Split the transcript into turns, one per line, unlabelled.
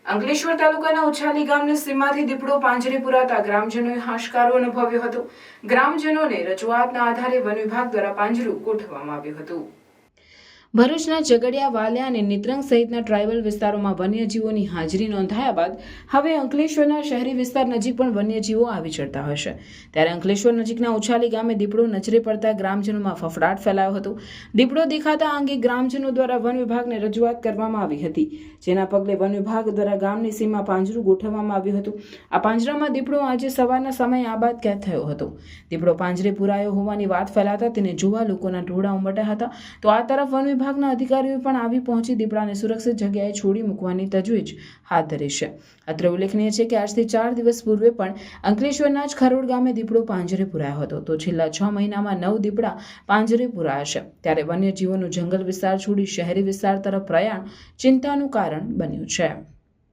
અંકલેશ્વર તાલુકાના ઉછાલી ગામની સીમાથી દીપડો પાંજરે પુરાતા ગ્રામજનોએ હાશકારો અનુભવ્યો હતો। ગ્રામજનોને રજૂઆતના આધારે વન વિભાગ દ્વારા પાંજરું ગોઠવવામાં આવ્યું હતું। ભરૂચના ઝઘડિયા, વાલિયા અને નેત્રંગ સહિતના ટ્રાઇબલ વિસ્તારોમાં વન્યજીવોની હાજરી નોંધાયા બાદ હવે અંકલેશ્વરના શહેરી વિસ્તાર નજીક પણ વન્યજીવો આવી ચડતા હશે। ત્યારે અંકલેશ્વર નજીકના ઉછાલી ગામે દીપડો નજરે પડતા ગ્રામજનોમાં ફફડાટ ફેલાયો હતો। દીપડો દેખાતા આ અંગે ગ્રામજનો દ્વારા વન વિભાગને રજૂઆત કરવામાં આવી હતી, જેના પગલે વન વિભાગ દ્વારા ગામની સીમા પાંજરું ગોઠવવામાં આવ્યું હતું। આ પાંજરામાં દીપડો આજે સવારના સમયે આબાદ કેદ થયો હતો। દીપડો પાંજરે પુરાયો હોવાની વાત ફેલાતા તેને જોવા લોકોના ટોળા ઉમટ્યા હતા। તો આ તરફ વન વિભાગના અધિકારીઓ પણ આવી પહોંચી દીપડાને સુરક્ષિત જગ્યાએ છોડી મૂકવાની તજવીજ હાથ ધરી છે। અત્રે ઉલ્લેખનીય છે કે આજથી 4 દિવસ પૂર્વે પણ અંકલેશ્વરના જ ખરોડ ગામે દીપડો પાંજરે પુરાયો હતો। તો છેલ્લા 6 મહિનામાં 9 દીપડા પાંજરે પુરાયા છે। ત્યારે વન્યજીવોનું જંગલ વિસ્તાર છોડી શહેરી વિસ્તાર તરફ પ્રયાણ ચિંતાનું કારણ બન્યું છે।